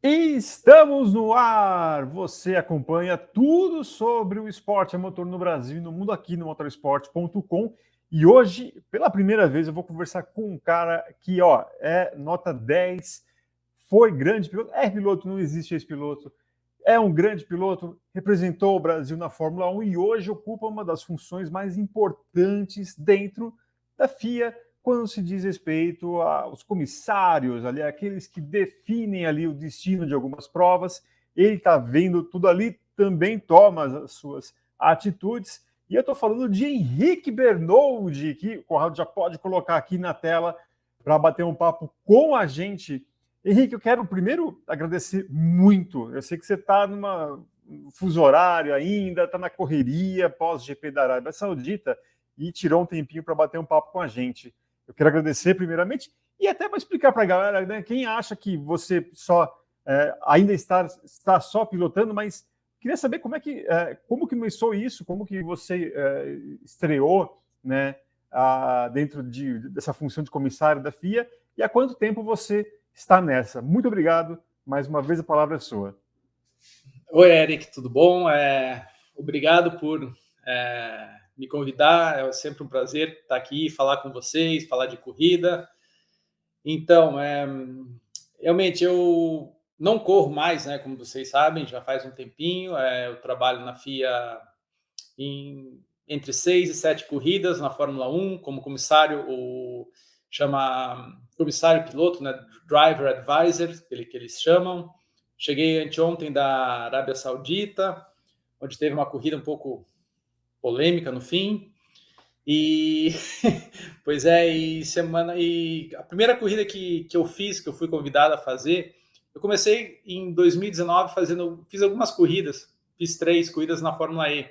Estamos no ar! Você acompanha tudo sobre o esporte a motor no Brasil e no mundo aqui no motorsport.com. E hoje, pela primeira vez, eu vou conversar com um cara que é nota 10, foi grande piloto, é piloto, não existe ex-piloto, é um grande piloto, representou o Brasil na Fórmula 1 e hoje ocupa uma das funções mais importantes dentro da FIA, quando se diz respeito aos comissários, ali, aqueles que definem ali o destino de algumas provas. Ele está vendo tudo ali, também toma as suas atitudes. E eu estou falando de Henrique Bernoldi, que o Conrado já pode colocar aqui na tela para bater um papo com a gente. Henrique, eu quero primeiro agradecer muito. Eu sei que você está numa fuso horário ainda, está na correria pós-GP da Arábia Saudita e tirou um tempinho para bater um papo com a gente. Eu quero agradecer primeiramente e até para explicar para a galera, né, quem acha que você só ainda está só pilotando, mas queria saber como começou isso, como que você estreou, né, dentro dessa função de comissário da FIA e há quanto tempo você está nessa. Muito obrigado, mais uma vez a palavra é sua. Oi, Eric, tudo bom? Obrigado por me convidar, é sempre um prazer estar aqui, falar com vocês, falar de corrida. Então, realmente eu não corro mais, né, como vocês sabem, já faz um tempinho. Eu trabalho na FIA entre 6 e 7 corridas na Fórmula 1, como comissário, chama comissário piloto, né, driver advisor, que eles chamam. Cheguei anteontem da Arábia Saudita, onde teve uma corrida um pouco polêmica no fim. E pois é, e a primeira corrida que eu fiz, que eu fui convidado a fazer, eu comecei em 2019 fiz algumas corridas, fiz 3 corridas na Fórmula E.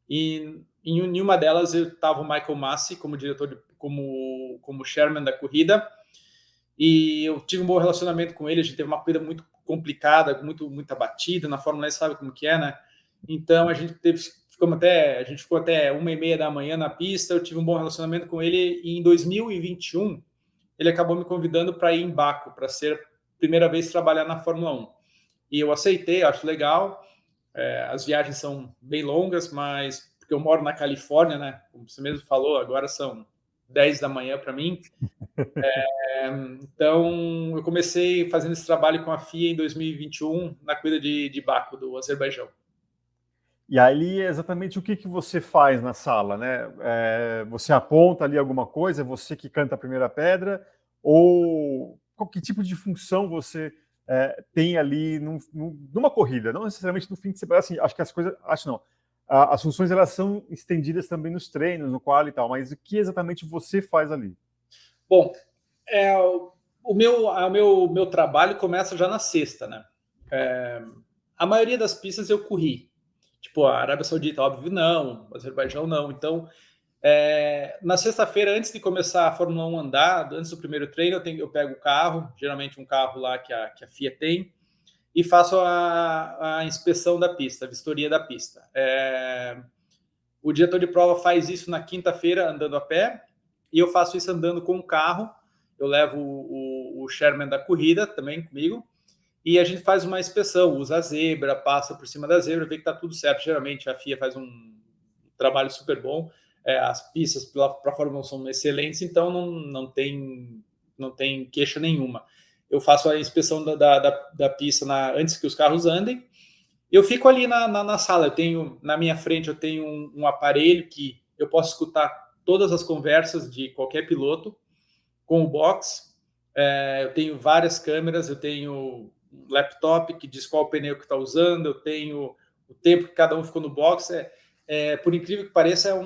E em uma delas eu estava o Michael Masi como diretor, como chairman da corrida, e eu tive um bom relacionamento com ele. A gente teve uma corrida muito complicada, muita batida na Fórmula E, sabe como que é, né? Então a gente ficou até 1h30 da manhã na pista. Eu tive um bom relacionamento com ele e em 2021 ele acabou me convidando para ir em Baku, para ser a primeira vez trabalhar na Fórmula 1. E eu aceitei, acho legal. As viagens são bem longas, mas porque eu moro na Califórnia, né? Como você mesmo falou, agora são 10 da manhã para mim. Então, eu comecei fazendo esse trabalho com a FIA em 2021, na corrida de Baku, do Azerbaijão. E ali, exatamente o que você faz na sala, né? Você aponta ali alguma coisa, você que canta a primeira pedra, ou que tipo de função você tem ali numa corrida? Não necessariamente no fim de semana, assim, acho que as funções elas são estendidas também nos treinos, no quali e tal, mas o que exatamente você faz ali? Bom, o meu trabalho começa já na sexta, né? A maioria das pistas eu corri. Tipo, a Arábia Saudita, óbvio, não. O Azerbaijão, não. Então, na sexta-feira, antes de começar a Fórmula 1 andar, antes do primeiro treino, eu pego o carro, geralmente um carro lá que a FIA tem, e faço a inspeção da pista, a vistoria da pista. O diretor de prova faz isso na quinta-feira, andando a pé, e eu faço isso andando com o carro. Eu levo o chairman da corrida também comigo, e a gente faz uma inspeção, usa a zebra, passa por cima da zebra, vê que está tudo certo. Geralmente a FIA faz um trabalho super bom. As pistas para a Fórmula 1 são excelentes, então não tem queixa nenhuma. Eu faço a inspeção da pista antes que os carros andem. Eu fico ali na sala. Na minha frente eu tenho um aparelho que eu posso escutar todas as conversas de qualquer piloto com o box. Eu tenho várias câmeras, eu tenho um laptop que diz qual pneu que está usando, eu tenho o tempo que cada um ficou no box. Por incrível que pareça,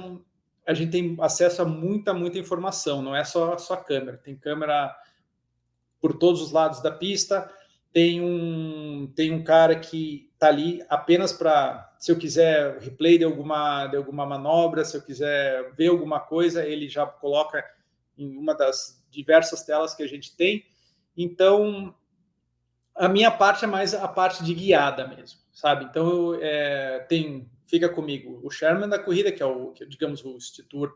a gente tem acesso a muita informação, não é só a câmera. Tem câmera por todos os lados da pista. Tem um cara que está ali apenas para, se eu quiser replay de alguma manobra, se eu quiser ver alguma coisa, ele já coloca em uma das diversas telas que a gente tem. Então, a minha parte é mais a parte de guiada mesmo, sabe? Então, fica comigo o chairman da corrida, digamos, o instituto,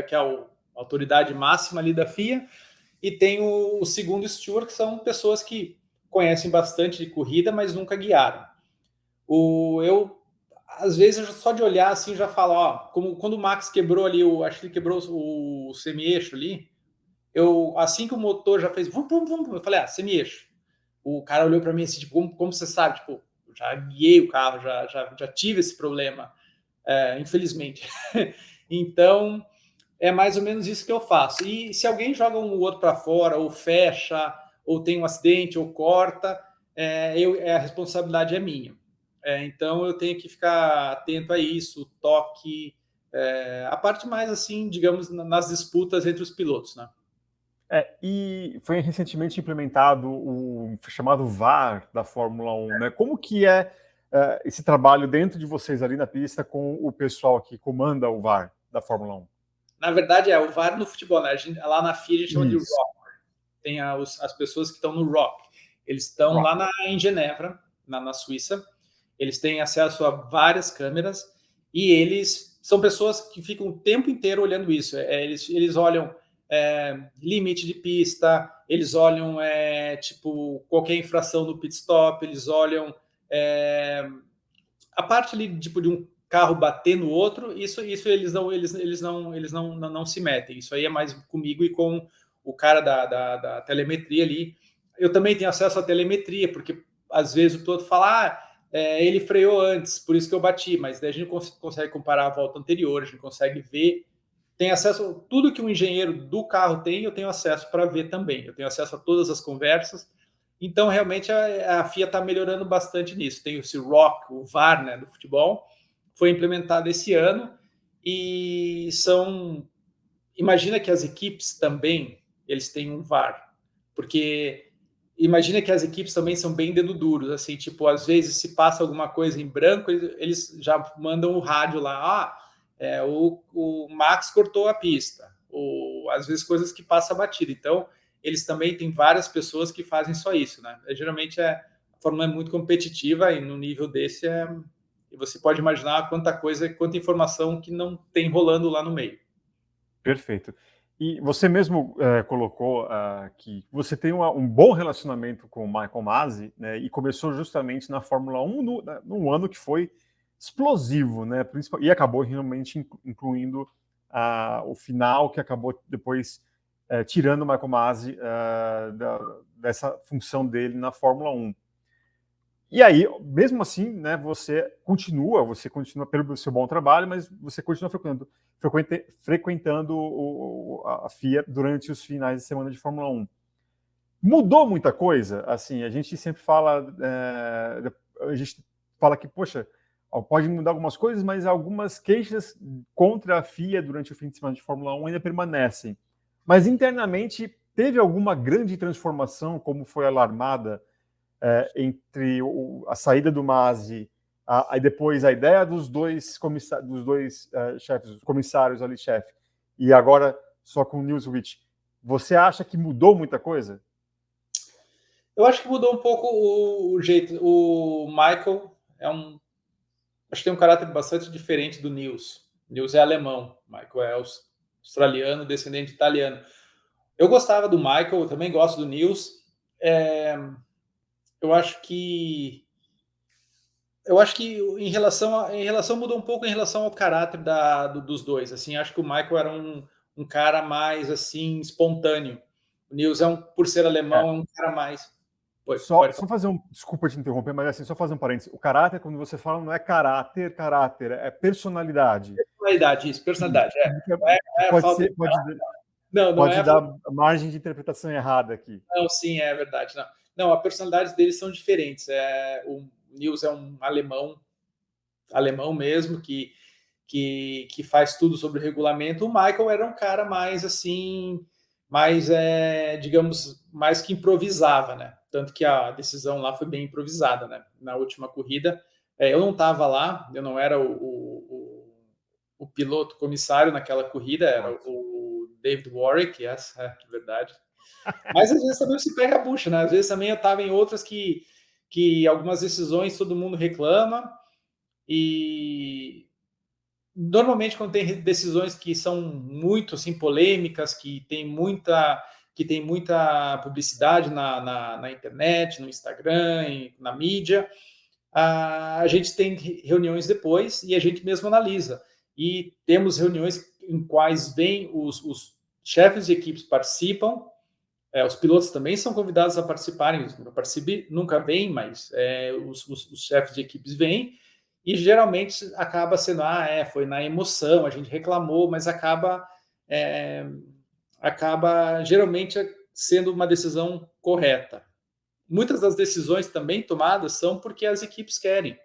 que é a autoridade máxima ali da FIA, e tem o segundo steward, que são pessoas que conhecem bastante de corrida, mas nunca guiaram. Às vezes, só de olhar assim, já falo, ó, como quando o Max quebrou ali, acho que ele quebrou o semi-eixo ali, assim que o motor já fez, vum, vum, vum, eu falei, semi-eixo. O cara olhou para mim assim, tipo, como você sabe? Tipo, eu já guiei o carro, já tive esse problema, infelizmente. Então, é mais ou menos isso que eu faço. E se alguém joga um outro para fora, ou fecha, ou tem um acidente, ou corta, a responsabilidade é minha. Então eu tenho que ficar atento a isso, toque, a parte mais assim, digamos, nas disputas entre os pilotos, né? E foi recentemente implementado o chamado VAR da Fórmula 1, né? Como que é esse trabalho dentro de vocês ali na pista com o pessoal que comanda o VAR da Fórmula 1? Na verdade, o VAR no futebol, né? Lá na FIA a gente chama de Isso. ROC. Tem as pessoas que estão no ROC. Eles estão lá em Genebra, na Suíça. Eles têm acesso a várias câmeras e eles são pessoas que ficam o tempo inteiro olhando isso. Eles olham limite de pista, eles olham tipo qualquer infração no pit stop, eles olham a parte ali tipo de um carro bater no outro. Isso eles não se metem. Isso aí é mais comigo e com o cara da telemetria ali. Eu também tenho acesso à telemetria, porque às vezes o piloto fala, ele freou antes, por isso que eu bati, mas daí a gente consegue comparar a volta anterior, a gente consegue ver, tem acesso a tudo que o engenheiro do carro tem, eu tenho acesso para ver também, eu tenho acesso a todas as conversas, então realmente a FIA está melhorando bastante nisso, tem esse ROC, o VAR, né, do futebol, foi implementado esse ano, e imagina que as equipes também, eles têm um VAR, porque imagina que as equipes também são bem dedo duros, assim, tipo, às vezes se passa alguma coisa em branco, eles já mandam o rádio lá, o Max cortou a pista, ou às vezes coisas que passam batida. Então, eles também têm várias pessoas que fazem só isso, né? Geralmente a Fórmula é muito competitiva e no nível desse você pode imaginar quanta coisa, quanta informação que não tem rolando lá no meio. Perfeito. E você mesmo colocou que você tem um bom relacionamento com o Michael Masi, né, e começou justamente na Fórmula 1 num ano que foi explosivo, né, e acabou realmente incluindo o final, que acabou depois tirando o Michael Masi dessa função dele na Fórmula 1. E aí, mesmo assim, né, você continua pelo seu bom trabalho, mas você continua frequentando a FIA durante os finais de semana de Fórmula 1. Mudou muita coisa? Assim, a gente sempre fala, que, poxa, pode mudar algumas coisas, mas algumas queixas contra a FIA durante o fim de semana de Fórmula 1 ainda permanecem. Mas internamente, teve alguma grande transformação, como foi alarmada, entre a saída do Masi, aí depois a ideia dos dois chefes, os comissários ali, chefe, e agora só com o Newswitch, você acha que mudou muita coisa? Eu acho que mudou um pouco o jeito. O Michael acho que tem um caráter bastante diferente do Nils. O Nils é alemão, o Michael é australiano, descendente italiano. Eu gostava do Michael, eu também gosto do Nils. Eu acho que em relação mudou um pouco em relação ao caráter dos dois. Assim, acho que o Michael era um cara mais assim espontâneo. O Nils por ser alemão, é um cara mais. Só fazer desculpa te interromper, mas assim, só fazer um parênteses. O caráter, quando você fala, não é caráter, é personalidade. Personalidade, isso, personalidade. Pode dar margem de interpretação errada aqui. Não, sim, é verdade. Não, a personalidade deles são diferentes. O Nils é um alemão mesmo, que faz tudo sobre o regulamento. O Michael era um cara mais assim, digamos, mais que improvisava, né? Tanto que a decisão lá foi bem improvisada, né? Na última corrida, eu não estava lá, eu não era o piloto comissário naquela corrida, era o David Warwick, é verdade. Mas às vezes também se pega a bucha, né? Às vezes também eu estava em outras que algumas decisões todo mundo reclama, e normalmente quando tem decisões que são muito assim polêmicas, que que tem muita publicidade na internet, no Instagram, na mídia. A gente tem reuniões depois e a gente mesmo analisa. E temos reuniões em quais vêm os chefes de equipes participam, os pilotos também são convidados a participarem. Eu participe, nunca vêm, mas os chefes de equipes vêm, e geralmente acaba sendo, foi na emoção, a gente reclamou, mas acaba geralmente sendo uma decisão correta. Muitas das decisões também tomadas são porque as equipes querem.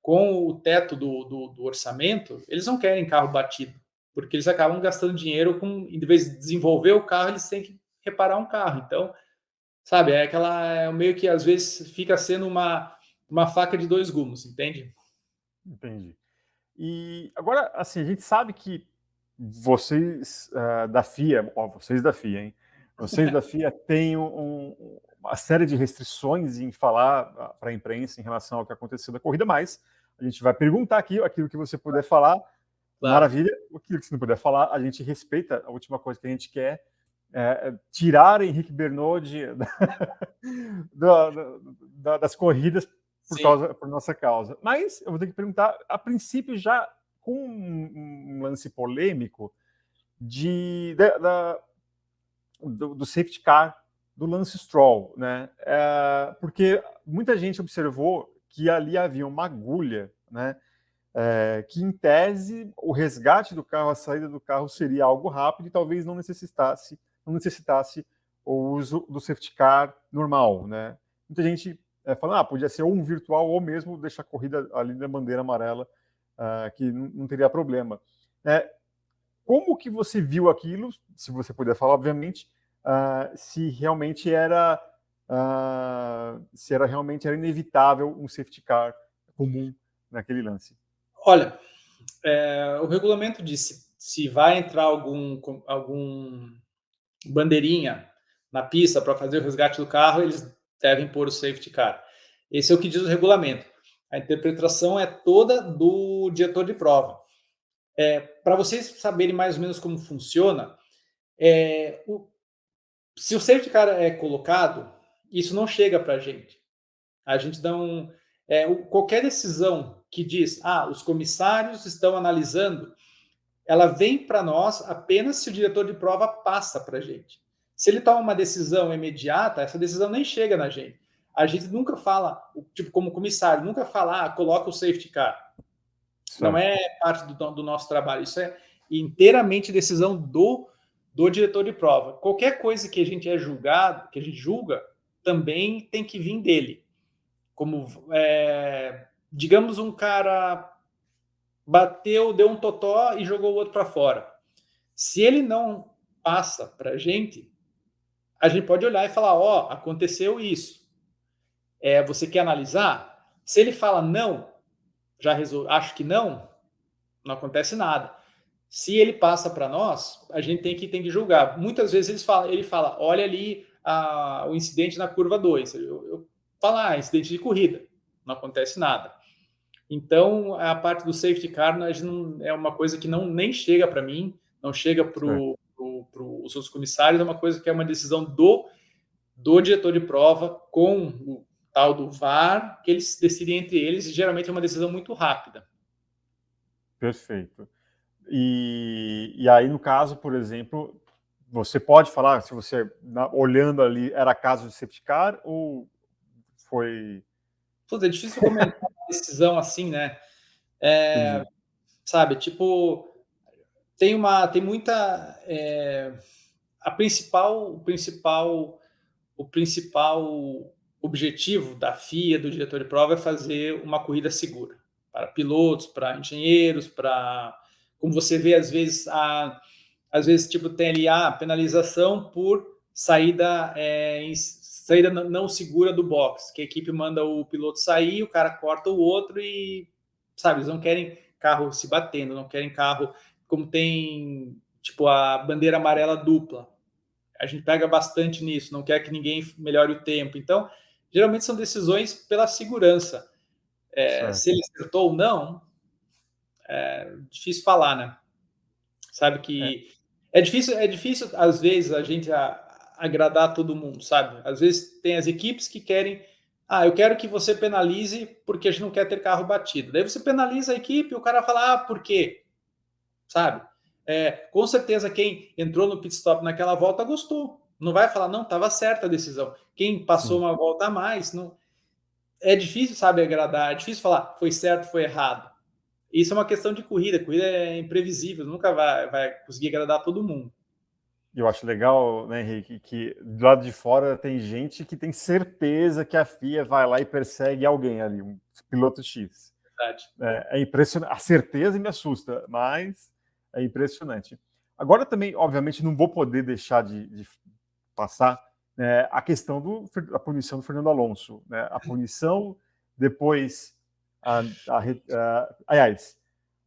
Com o teto do orçamento, eles não querem carro batido, porque eles acabam gastando dinheiro em vez de desenvolver o carro, eles têm que reparar um carro. Então, sabe, meio que às vezes fica sendo uma faca de dois gumes, entende? Entendi. E agora, assim, a gente sabe que vocês da FIA, vocês da FIA, hein? Vocês da FIA têm uma série de restrições em falar para a imprensa em relação ao que aconteceu da corrida, mas a gente vai perguntar aqui aquilo que você puder falar, claro. Maravilha. Aquilo que você não puder falar, a gente respeita. A última coisa que a gente quer tirar Henrique Bernoldi das corridas por nossa causa. Mas eu vou ter que perguntar, a princípio, já com um lance polêmico do safety car do Lance Stroll, né? Porque muita gente observou que ali havia uma agulha, né? Que em tese o resgate do carro, a saída do carro seria algo rápido e talvez não necessitasse o uso do safety car normal, né? Muita gente falando, podia ser ou um virtual ou mesmo deixar a corrida ali na bandeira amarela, que não teria problema. Como que você viu aquilo, se você puder falar, obviamente, se realmente era realmente inevitável um safety car comum naquele lance? Olha, o regulamento diz se vai entrar algum bandeirinha na pista para fazer o resgate do carro, eles devem pôr o safety car. Esse é o que diz o regulamento. A interpretação é toda do diretor de prova. Para vocês saberem mais ou menos como funciona, se o safety car é colocado, isso não chega para a gente. A gente dá qualquer decisão que diz, os comissários estão analisando, ela vem para nós apenas se o diretor de prova passa para a gente. Se ele toma uma decisão imediata, essa decisão nem chega na gente. A gente nunca fala, tipo, como comissário, nunca fala, coloca o safety car. Certo. Não é parte do nosso trabalho. Isso é inteiramente decisão do diretor de prova. Qualquer coisa que a gente que a gente julga, também tem que vir dele. Como, digamos, um cara bateu, deu um totó e jogou o outro para fora. Se ele não passa para a gente pode olhar e falar, aconteceu isso. Você quer analisar? Se ele fala não, acho que não acontece nada. Se ele passa para nós, a gente tem que julgar. Muitas vezes ele fala, olha ali o incidente na curva 2. Eu falo, incidente de corrida. Não acontece nada. Então, a parte do safety car é uma coisa que nem chega para mim, não chega para os seus comissários, é uma coisa que é uma decisão do diretor de prova com o tal do VAR, que eles decidem entre eles, e geralmente é uma decisão muito rápida. Perfeito. E aí, no caso, por exemplo, você pode falar, se você, olhando ali, era caso de safety car ou foi... Putz, é difícil comentar uma decisão assim, né? Sabe, tipo, tem muita... O principal objetivo da FIA, do diretor de prova, é fazer uma corrida segura para pilotos, para engenheiros, como você vê, às vezes tipo, tem ali penalização por saída não segura do box, que a equipe manda o piloto sair, o cara corta o outro e, sabe, eles não querem carro se batendo, não querem carro como tem, tipo, a bandeira amarela dupla. A gente pega bastante nisso, não quer que ninguém melhore o tempo. Então, geralmente são decisões pela segurança. Se ele acertou ou não, é difícil falar, né? Sabe que é difícil às vezes, a gente agradar todo mundo, sabe? Às vezes tem as equipes que querem, eu quero que você penalize porque a gente não quer ter carro batido. Daí você penaliza a equipe e o cara fala, por quê? Sabe? Com certeza quem entrou no pit stop naquela volta gostou. Não vai falar, não, estava certa a decisão. Quem passou Sim. uma volta a mais, não. É difícil, sabe, agradar, é difícil falar foi certo, foi errado. Isso é uma questão de corrida, corrida é imprevisível, nunca vai conseguir agradar todo mundo. Eu acho legal, né, Henrique, que do lado de fora tem gente que tem certeza que a FIA vai lá e persegue alguém ali, um piloto X. Verdade. É impressionante. A certeza me assusta, mas é impressionante. Agora também, obviamente, não vou poder deixar de passar, né, a questão da punição do Fernando Alonso. Né? A punição, depois aliás,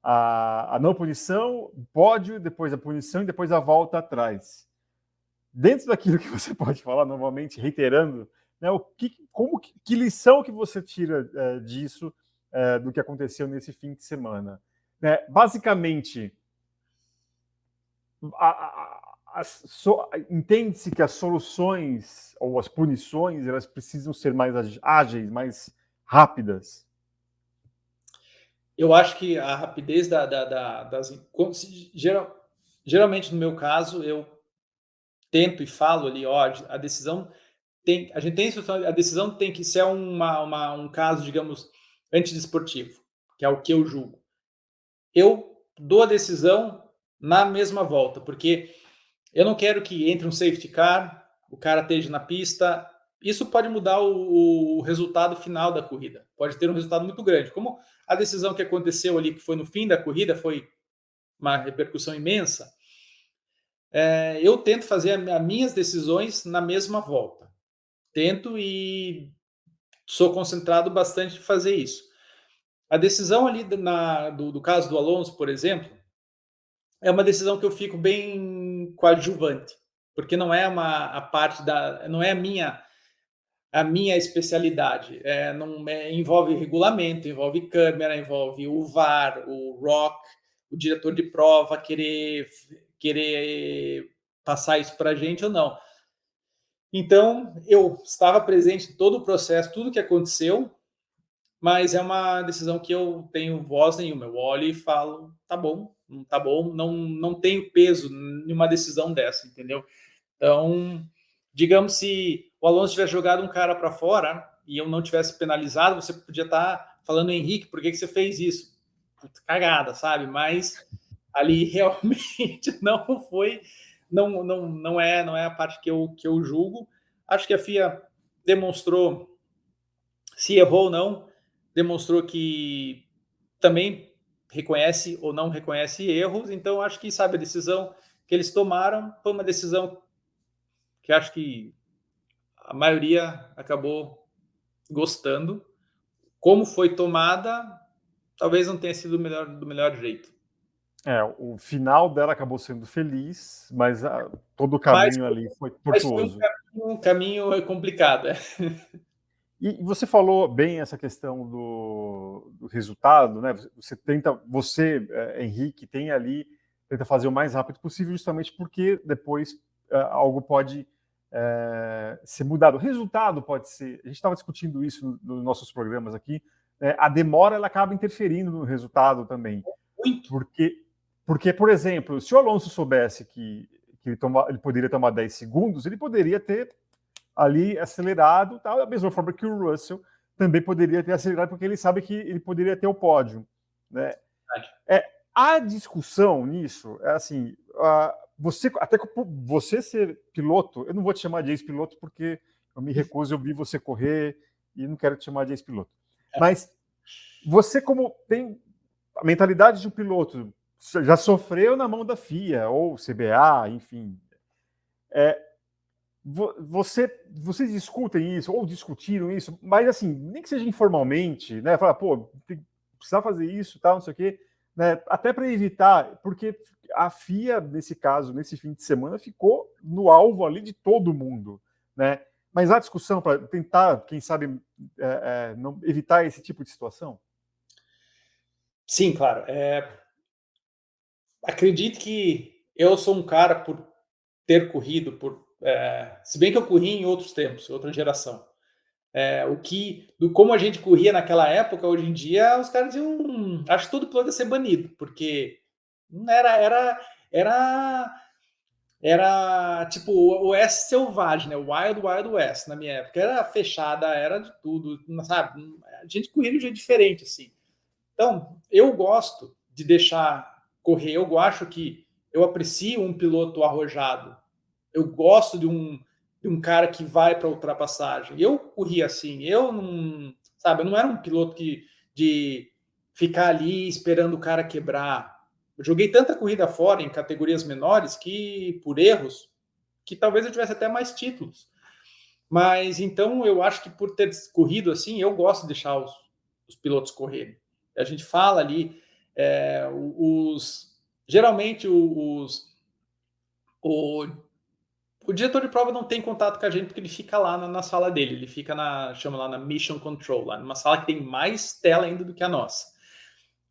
a não punição, o pódio, depois a punição e depois a volta atrás. Dentro daquilo que você pode falar, novamente, reiterando, né, que lição que você tira disso, do que aconteceu nesse fim de semana? Né, basicamente, entende-se que as soluções ou as punições elas precisam ser mais ágeis, mais rápidas. Eu acho que a rapidez das. Geralmente, no meu caso, eu tento e falo ali, a decisão tem. A gente tem a decisão tem que ser um caso, digamos, antidesportivo, que é o que eu julgo. Eu dou a decisão na mesma volta, porque eu não quero que entre um safety car, o cara esteja na pista. Isso pode mudar o resultado final da corrida. Pode ter um resultado muito grande. Como a decisão que aconteceu ali, que foi no fim da corrida, foi uma repercussão imensa. Eu tento fazer as minhas decisões na mesma volta. Tento e sou concentrado bastante em fazer isso. A decisão ali do caso do Alonso, por exemplo, é uma decisão que eu fico bem coadjuvante, porque não é a parte não é a minha especialidade. Não envolve regulamento, envolve câmera, envolve o VAR, o ROC, o diretor de prova querer passar isso para a gente ou não. Então, eu estava presente em todo o processo, tudo que aconteceu, mas é uma decisão que eu tenho voz nenhuma. Eu olho e falo, tá bom, não tenho peso em uma decisão dessa, entendeu? Então, digamos se o Alonso tivesse jogado um cara para fora e eu não tivesse penalizado, você podia estar falando, Henrique, por que você fez isso? Puta, cagada, sabe? Mas ali realmente não foi, não é a parte que eu julgo. Acho que a FIA demonstrou, se errou ou não, demonstrou que também reconhece ou não reconhece erros. Então, acho que, sabe, a decisão que eles tomaram foi uma decisão que acho que a maioria acabou gostando. Como foi tomada, talvez não tenha sido do melhor jeito. O final dela acabou sendo feliz, mas todo o Mas, caminho ali foi mas foi tortuoso. um caminho complicado. E você falou bem essa questão do resultado, né? Você, Henrique, tem ali, tenta fazer o mais rápido possível, justamente porque depois algo pode ser mudado. O resultado pode ser, a gente estava discutindo isso nos nossos programas aqui, a demora ela acaba interferindo no resultado também. Muito. Porque, por exemplo, se o Alonso soubesse que ele poderia tomar 10 segundos, ele poderia ter ali acelerado, tal, da mesma forma que o Russell também poderia ter acelerado, porque ele sabe que ele poderia ter o pódio. Né? A discussão nisso é assim, até você ser piloto, eu não vou te chamar de ex-piloto porque eu me recuso a ouvir você correr e não quero te chamar de ex-piloto. Mas você, como tem a mentalidade de um piloto, já sofreu na mão da FIA ou CBA, enfim. Vocês discutem isso, ou discutiram isso, mas assim, nem que seja informalmente, né? Falar, precisa fazer isso, tal, não sei o quê, né? Até para evitar, porque a FIA, nesse caso, nesse fim de semana, ficou no alvo ali de todo mundo, né? Mas há discussão para tentar, quem sabe, não evitar esse tipo de situação? Sim, claro. Acredito que eu sou um cara, por ter corrido, por se bem que eu corri em outros tempos, outra geração. Como a gente corria naquela época, hoje em dia, os caras iam. Acho que todo piloto ia ser banido, porque era, era tipo o Oeste selvagem, né? Wild Wild West na minha época. Era fechada, era de tudo, sabe? A gente corria de um jeito diferente, assim. Então, eu gosto de deixar correr. Eu acho que eu aprecio um piloto arrojado. Eu gosto de um cara que vai para ultrapassagem. Eu corri assim. Eu não, sabe, eu não era um piloto de ficar ali esperando o cara quebrar. Eu joguei tanta corrida fora em categorias menores que por erros que talvez eu tivesse até mais títulos. Mas então eu acho que por ter corrido assim, eu gosto de deixar os pilotos correrem. A gente fala ali, geralmente o, o diretor de prova não tem contato com a gente porque ele fica lá na sala dele, ele fica chama lá na Mission Control, lá numa sala que tem mais tela ainda do que a nossa.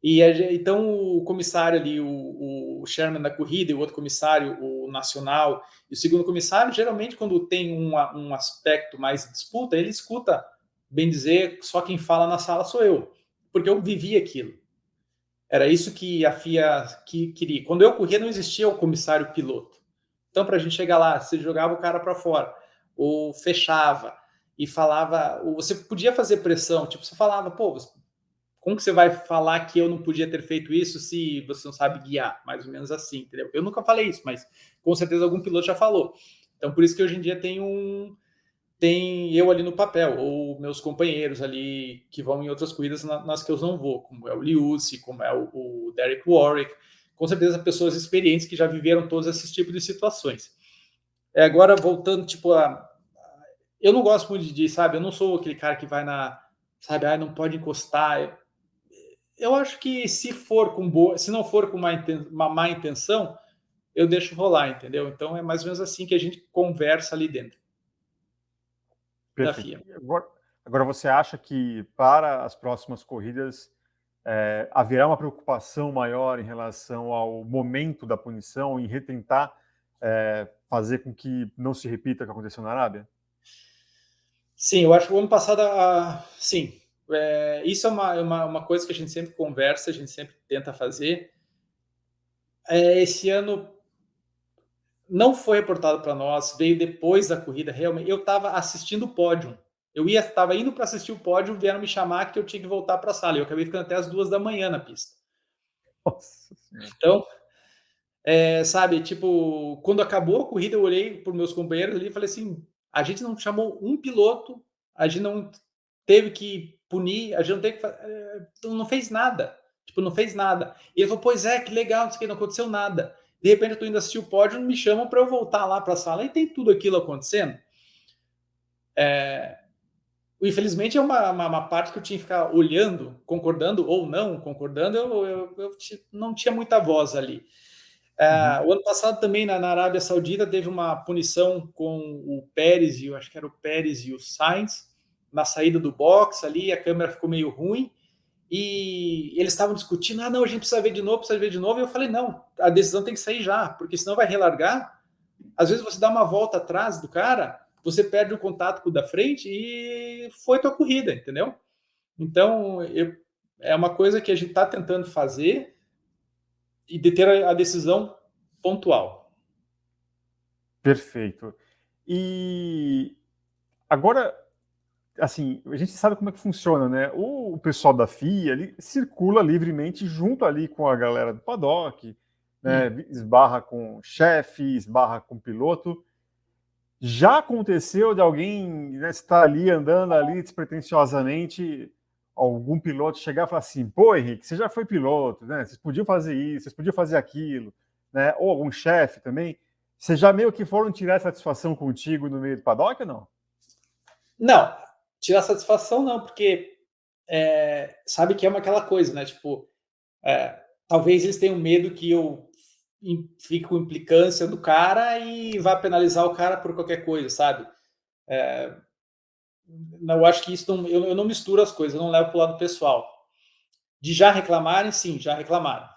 Então o comissário ali, o chairman da corrida e o outro comissário, o nacional, e o segundo comissário, geralmente quando tem um aspecto mais de disputa, ele escuta, bem dizer, só quem fala na sala sou eu, porque eu vivi aquilo. Era isso que a FIA queria. Quando eu corria, não existia o comissário piloto. Então, para a gente chegar lá, você jogava o cara para fora, ou fechava, e falava, ou você podia fazer pressão, tipo, você falava, pô, como que você vai falar que eu não podia ter feito isso se você não sabe guiar? Mais ou menos assim, entendeu? Eu nunca falei isso, mas com certeza algum piloto já falou. Então, por isso que hoje em dia tem eu ali no papel, ou meus companheiros ali que vão em outras corridas nas que eu não vou, como é o Liuzzi, como é o Derek Warwick, com certeza pessoas experientes que já viveram todos esses tipos de situações. Agora, voltando, tipo, eu não gosto muito sabe, eu não sou aquele cara que vai sabe, não pode encostar. Eu acho que se não for com uma má intenção, eu deixo rolar, entendeu? Então é mais ou menos assim que a gente conversa ali dentro da Perfeito. FIA. Agora, você acha que para as próximas corridas haverá uma preocupação maior em relação ao momento da punição, em retentar fazer com que não se repita o que aconteceu na Arábia? Sim, eu acho que o ano passado, sim, isso é uma coisa que a gente sempre conversa, a gente sempre tenta fazer. Esse ano não foi reportado para nós, veio depois da corrida, realmente. Eu estava assistindo o pódio. Estava indo para assistir o pódio, vieram me chamar que eu tinha que voltar para a sala. Eu acabei ficando até as 2 da manhã na pista. Nossa Senhora. Então, sabe, tipo, quando acabou a corrida, eu olhei para os meus companheiros ali e falei assim: a gente não chamou um piloto, a gente não teve que punir, a gente não teve que não fez nada. Tipo, não fez nada. E ele falou: pois é, que legal, não sei o que, não aconteceu nada. De repente eu tô indo assistir o pódio, me chamam para eu voltar lá para a sala e tem tudo aquilo acontecendo. Infelizmente é uma parte que eu tinha que ficar olhando, concordando ou não concordando, eu não tinha muita voz ali. O ano passado também na Arábia Saudita teve uma punição com o Pérez, eu acho que era o Pérez e o Sainz, na saída do box ali, a câmera ficou meio ruim, e eles estavam discutindo, não, a gente precisa ver de novo, e eu falei, não, a decisão tem que sair já, porque senão vai relargar. Às vezes você dá uma volta atrás do cara, você perde o contato com o da frente e foi tua corrida, entendeu? Então, é uma coisa que a gente está tentando fazer e de ter a decisão pontual. Perfeito. E agora, assim, a gente sabe como é que funciona, né? O pessoal da FIA ali circula livremente junto ali com a galera do paddock, né? Esbarra com o chefe, esbarra com o piloto. Já aconteceu de alguém, né, estar ali andando ali despretensiosamente, algum piloto chegar e falar assim: pô, Henrique, você já foi piloto, né? Vocês podiam fazer isso, vocês podiam fazer aquilo, né? Ou algum chefe também. Vocês já meio que foram tirar satisfação contigo no meio do paddock ou não? Não, tirar satisfação não, porque sabe que é aquela coisa, né? Tipo, talvez eles tenham medo que eu fique com implicância do cara e vá penalizar o cara por qualquer coisa, sabe? Eu acho que isso eu não misturo as coisas, eu não levo para o lado pessoal. De já reclamarem, sim, já reclamaram.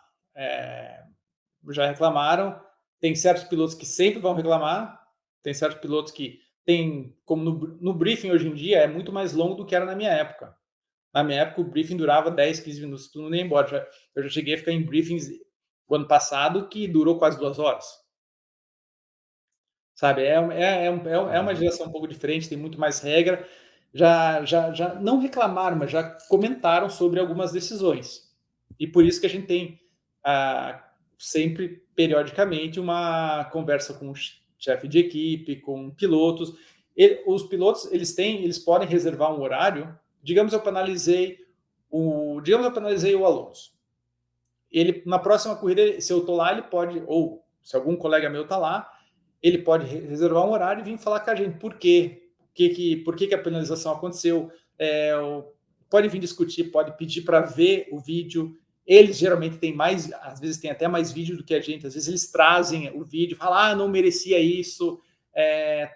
Já reclamaram. Tem certos pilotos que sempre vão reclamar, Tem certos pilotos que tem, como no briefing hoje em dia, é muito mais longo do que era na minha época. Na minha época, o briefing durava 10, 15 minutos, tu não ia embora. Eu já cheguei a ficar em briefings o ano passado que durou quase 2 horas. Sabe, é uma geração um pouco diferente, tem muito mais regra. Já não reclamaram, mas já comentaram sobre algumas decisões. E por isso que a gente tem sempre, periodicamente, uma conversa com o chefe de equipe, com pilotos. Os pilotos, eles podem reservar um horário. Digamos eu penalizei o Alonso. Ele, na próxima corrida, se eu estou lá, ele pode, ou se algum colega meu está lá, ele pode reservar um horário e vir falar com a gente. Por quê? Por que a penalização aconteceu? Pode vir discutir, pode pedir para ver o vídeo. Eles geralmente têm mais, às vezes tem até mais vídeo do que a gente. Às vezes eles trazem o vídeo, falam, não merecia isso,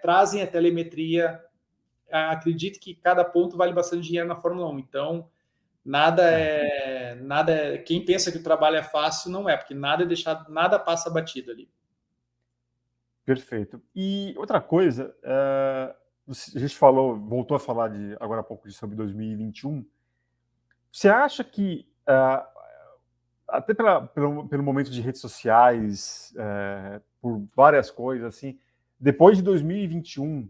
trazem a telemetria. Acredito que cada ponto vale bastante dinheiro na Fórmula 1. Então, quem pensa que o trabalho é fácil, não é, porque nada passa batido ali. Perfeito. E outra coisa, a gente voltou a falar agora há pouco sobre 2021. Você acha que, até pelo momento de redes sociais, por várias coisas, assim, depois de 2021,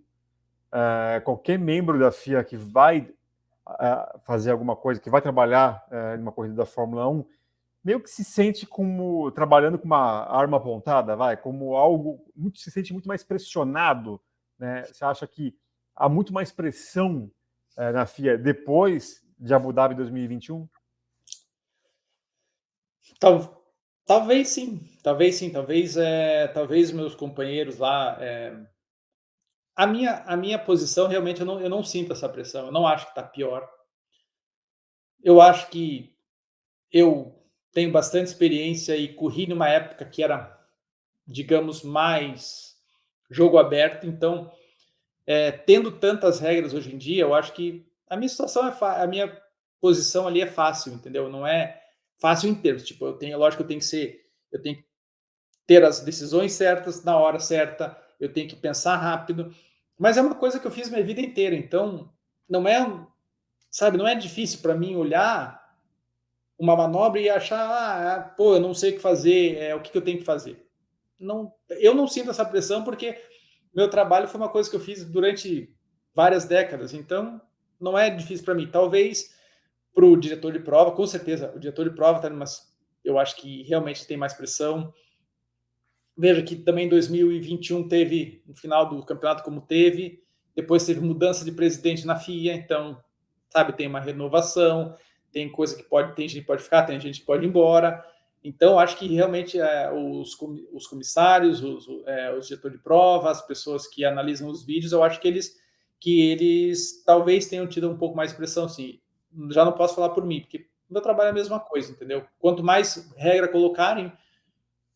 qualquer membro da FIA que vai fazer alguma coisa, que vai trabalhar em uma corrida da Fórmula 1, meio que se sente como trabalhando com uma arma apontada, como algo, se sente muito mais pressionado, né? Você acha que há muito mais pressão na FIA depois de Abu Dhabi 2021? Talvez sim, talvez meus companheiros lá. A minha posição, realmente, eu não sinto essa pressão, eu não acho que está pior. Eu acho que eu tenho bastante experiência e corri numa época que era, digamos, mais jogo aberto. Então, tendo tantas regras hoje em dia, eu acho que a minha situação a minha posição ali é fácil, entendeu? Não é fácil em termos, tipo, lógico que eu tenho que ter as decisões certas na hora certa, eu tenho que pensar rápido, mas é uma coisa que eu fiz minha vida inteira. Então, não é, sabe, não é difícil para mim olhar uma manobra e achar, pô, eu não sei o que fazer, o que eu tenho que fazer. Não, eu não sinto essa pressão porque meu trabalho foi uma coisa que eu fiz durante várias décadas, então não é difícil para mim. Talvez para o diretor de prova, com certeza, o diretor de prova está eu acho que realmente tem mais pressão. Veja que também em 2021 teve no final do campeonato como teve, depois teve mudança de presidente na FIA, então, sabe, tem uma renovação, tem coisa que tem gente que pode ficar, tem gente que pode ir embora. Então, acho que realmente os comissários, os diretores de prova, as pessoas que analisam os vídeos, eu acho que eles talvez tenham tido um pouco mais de pressão, sim. Já não posso falar por mim, porque meu trabalho é a mesma coisa, entendeu? Quanto mais regra colocarem,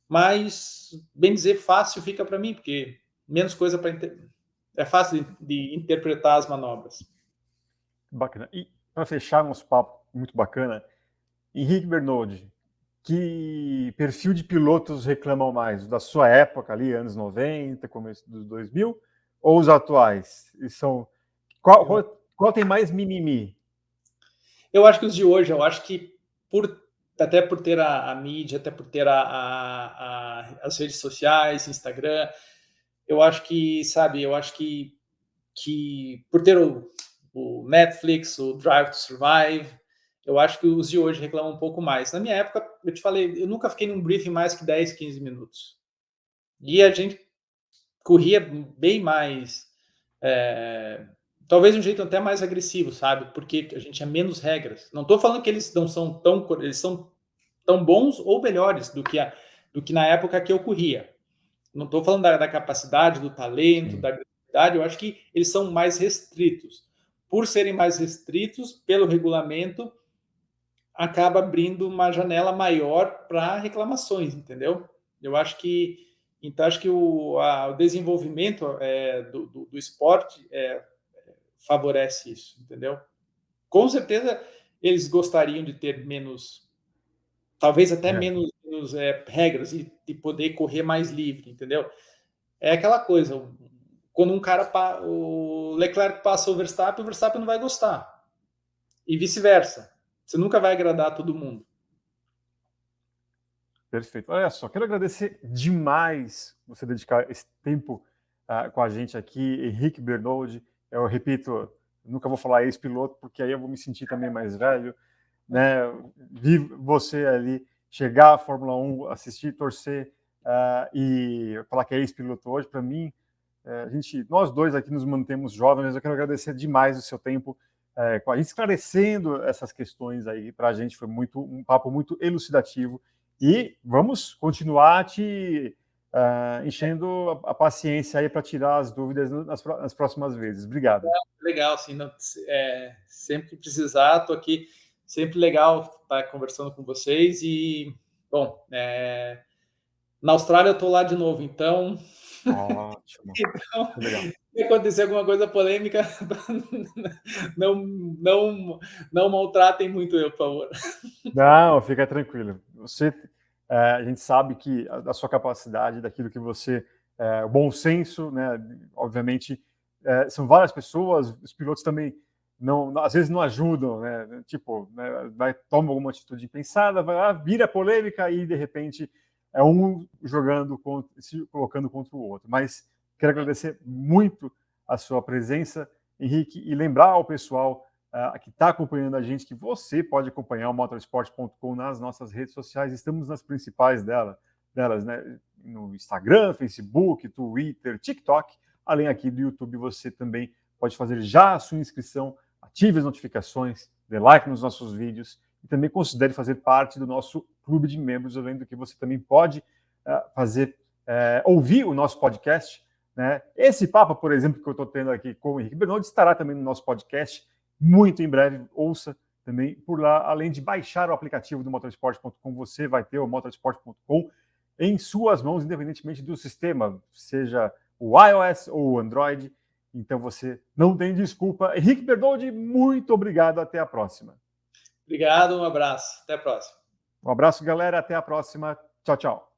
mais, bem dizer, fácil fica para mim, porque menos coisa é fácil de interpretar as manobras. Bacana. E para fechar nosso papo muito bacana, Henrique Bernoldi, que perfil de pilotos reclamam mais? Da sua época ali, anos 90, começo dos 2000, ou os atuais? Qual tem mais mimimi? Eu acho que os de hoje, eu acho que até por ter a mídia, até por ter as redes sociais, Instagram, eu acho que, sabe, que por ter o Netflix, o Drive to Survive, eu acho que os de hoje reclamam um pouco mais. Na minha época, eu te falei, eu nunca fiquei num briefing mais que 10, 15 minutos. E a gente corria bem mais, talvez de um jeito até mais agressivo, sabe? Porque a gente tinha menos regras. Não estou falando que eles não são eles são tão bons ou melhores do que na época que eu corria. Não estou falando da capacidade, do talento, da agressividade. Eu acho que eles são mais restritos. Por serem mais restritos pelo regulamento, acaba abrindo uma janela maior para reclamações, entendeu? Eu acho que então acho que o desenvolvimento do esporte favorece isso, entendeu? Com certeza eles gostariam de ter menos, talvez até menos regras e de poder correr mais livre, entendeu? É aquela coisa, quando o Leclerc passa o Verstappen não vai gostar. E vice-versa. Você nunca vai agradar todo mundo. Perfeito. Olha só, quero agradecer demais você dedicar esse tempo com a gente aqui, Henrique Bernoldi. Eu repito, nunca vou falar ex-piloto, porque aí eu vou me sentir também mais velho, né? Vi você ali chegar à Fórmula 1, assistir, torcer e falar que é ex-piloto hoje, para mim, nós dois aqui nos mantemos jovens, mas eu quero agradecer demais o seu tempo com a gente, esclarecendo essas questões aí para a gente. Foi um papo muito elucidativo. E vamos continuar te enchendo a paciência aí para tirar as dúvidas nas próximas vezes. Obrigado. Legal, sim. Sempre que precisar, estou aqui. Sempre legal estar conversando com vocês. E, bom, na Austrália eu estou lá de novo, então... Ótimo. Então, Legal. se acontecer alguma coisa polêmica, não maltratem muito eu, por favor. Não, fica tranquilo. A gente sabe que da sua capacidade, daquilo que você, o bom senso, né? Obviamente, são várias pessoas, os pilotos também às vezes não ajudam, né? Tipo, né, toma alguma atitude impensada, vai lá, vira polêmica e de repente é um se colocando contra o outro. Mas quero agradecer muito a sua presença, Henrique, e lembrar ao pessoal que está acompanhando a gente, que você pode acompanhar o motorsport.com nas nossas redes sociais. Estamos nas principais delas, né? No Instagram, Facebook, Twitter, TikTok. Além aqui do YouTube, você também pode fazer já a sua inscrição, ative as notificações, dê like nos nossos vídeos e também considere fazer parte do nosso clube de membros, além do que você também pode ouvir o nosso podcast, né? Esse papo, por exemplo, que eu estou tendo aqui com o Henrique Bernoldi, estará também no nosso podcast muito em breve. Ouça também por lá. Além de baixar o aplicativo do motorsport.com, você vai ter o motorsport.com em suas mãos, independentemente do sistema, seja o iOS ou o Android. Então você não tem desculpa. Henrique Bernoldi, muito obrigado. Até a próxima. Obrigado, um abraço. Até a próxima. Um abraço, galera. Até a próxima. Tchau, tchau.